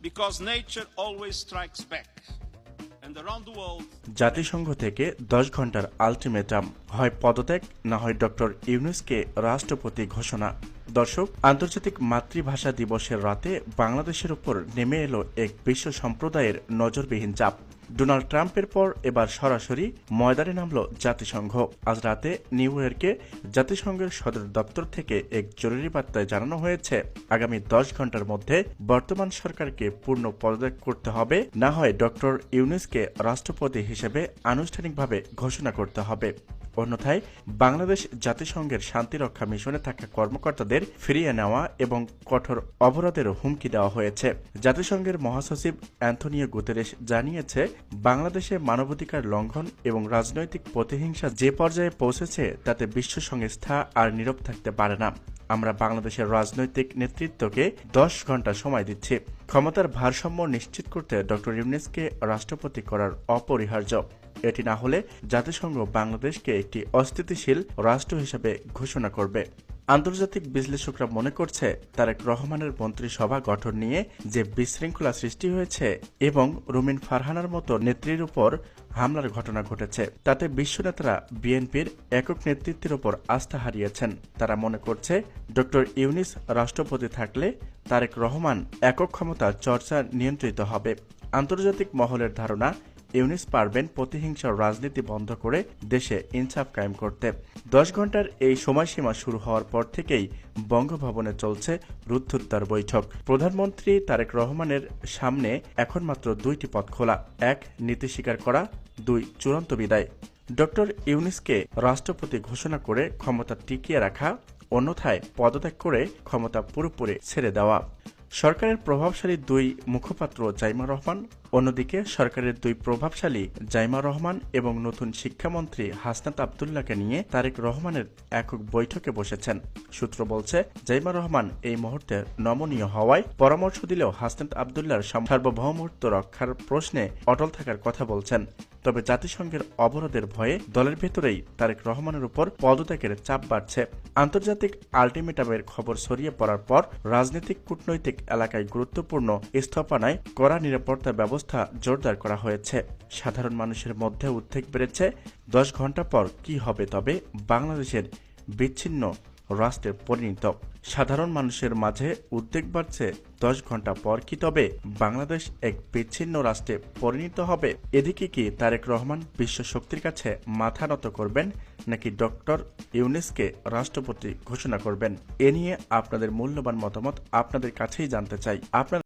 because nature always strikes back. And around the world, জাতিসংঘ থেকে 10 ঘন্টার আলটিমেটাম, হয় পদত্যাগ না হয় ডক্টর ইউনূসকে রাষ্ট্রপতি ঘোষণা। দর্শক, আন্তর্জাতিক মাতৃভাষা দিবসের রাতে বাংলাদেশের উপর নেমে এলো এক বিশ্ব সম্প্রদায়ের নজরবিহীন চাপ। ডোনাল্ড ট্রাম্পের পর এবার সরাসরি ময়দানে নামল জাতিসংঘ। আজ রাতে নিউ ইয়র্কে জাতিসংঘের সদর দপ্তর থেকে এক জরুরি বার্তায় জানানো হয়েছে, আগামী 10 ঘন্টার মধ্যে বর্তমান সরকারকে পূর্ণ পদত্যাগ করতে হবে, না হয় ডক্টর ইউনূসকে রাষ্ট্রপতি হিসেবে আনুষ্ঠানিকভাবে ঘোষণা করতে হবে। অন্যথায় বাংলাদেশ জাতিসংঘের শান্তিরক্ষা মিশনে থাকা কর্মকর্তাদের ফিরিয়ে নেওয়া এবং কঠোর অবরোধেরও হুমকি দেওয়া হয়েছে। জাতিসংঘের মহাসচিব অ্যান্থনিও গুতেরেস জানিয়েছে, বাংলাদেশে মানবাধিকার লঙ্ঘন এবং রাজনৈতিক প্রতিহিংসা যে পর্যায়ে পৌঁছেছে তাতে বিশ্ব সংস্থা আর নীরব থাকতে পারে না। আমরা বাংলাদেশের রাজনৈতিক নেতৃত্বকে 10 ঘন্টা সময় দিচ্ছি। ক্ষমতার ভারসাম্য নিশ্চিত করতে ডক্টর ইউনূসকে রাষ্ট্রপতি করার অপরিহার্য। এটি না হলে জাতিসংঘ বাংলাদেশকে একটি অস্থিতিশীল রাষ্ট্র হিসেবে ঘোষণা করবে। আন্তর্জাতিক বিশ্লেষকরা মনে করছে, তারেক রহমানের মন্ত্রিসভা গঠন নিয়ে যে বিশৃঙ্খলা সৃষ্টি হয়েছে এবং রুমিন ফারহানার মতো নেত্রীর উপর হামলার ঘটনা ঘটেছে, তাতে বিশ্ব নেতারা বিএনপির একক নেতৃত্বের উপর আস্থা হারিয়েছেন। তারা মনে করছে, ডক্টর ইউনূস রাষ্ট্রপতি থাকলে তারেক রহমান একক ক্ষমতা চর্চা নিয়ন্ত্রিত হবে। আন্তর্জাতিক মহলের ধারণা, ইউনূস পারবেন প্রতিহিংসার রাজনীতি বন্ধ করে দেশে ইনসাফ কায়েম করতে। 10 ঘন্টার এই সময়সীমা শুরু হওয়ার পর থেকেই বঙ্গভবনে চলছে রুদ্ধদ্বার বৈঠক। প্রধানমন্ত্রী তারেক রহমানের সামনে এখন মাত্র 2টি পথ খোলা: 1, নীতি স্বীকার করা; 2, চূড়ান্ত বিদায়। ডক্টর ইউনূসকে রাষ্ট্রপতি ঘোষণা করে ক্ষমতা টিকিয়ে রাখা, অন্যথায় পদত্যাগ করে ক্ষমতা পুরোপুরি ছেড়ে দেওয়া। সরকারের প্রভাবশালী 2 মুখপাত্র জাইমা রহমান, অন্যদিকে সরকারের 2 প্রভাবশালী জাইমা রহমান এবং নতুন শিক্ষামন্ত্রী হাসনাত আব্দুল্লাহকে নিয়ে তারেক রহমানের একক বৈঠকে বসেছেন। সূত্র বলছে, জাইমা রহমান এই মুহূর্তে নমনীয় হওয়ায় পরামর্শ দিলেও হাসনাত আব্দুল্লাহর সার্বভৌমত্ব রক্ষার প্রশ্নে অটল থাকার কথা বলছেন। তবে জাতিসংঘের অবরোধের ভয়ে দলের ভেতরেই তারেক রহমানের উপর পদত্যাগের চাপ বাড়ছে। আন্তর্জাতিক আলটিমেটামের খবর ছড়িয়ে পড়ার পর রাজনৈতিক কূটনৈতিক এলাকায় গুরুত্বপূর্ণ স্থাপনায় কড়া নিরাপত্তা ব্যবস্থা জোরদার করা হয়েছে। সাধারণ মানুষের মধ্যে উদ্বেগ বেড়েছে, 10 ঘন্টা পর কি হবে তবে বাংলাদেশের বিচ্ছিন্ন রাষ্ট্রের পরিণত। সাধারণ মানুষের মাঝে উদ্বেগ বাড়ছে, 10 ঘন্টা পর কি তবে বাংলাদেশ এক বিচ্ছিন্ন রাষ্ট্রে পরিণত হবে? এদিকে কি তারেক রহমান বিশ্ব শক্তির কাছে মাথা নত করবেন, নাকি ডক্টর ইউনূসকে রাষ্ট্রপতি ঘোষণা করবেন? এ নিয়ে আপনাদের মূল্যবান মতামত আপনাদের কাছেই জানতে চাই। আপনার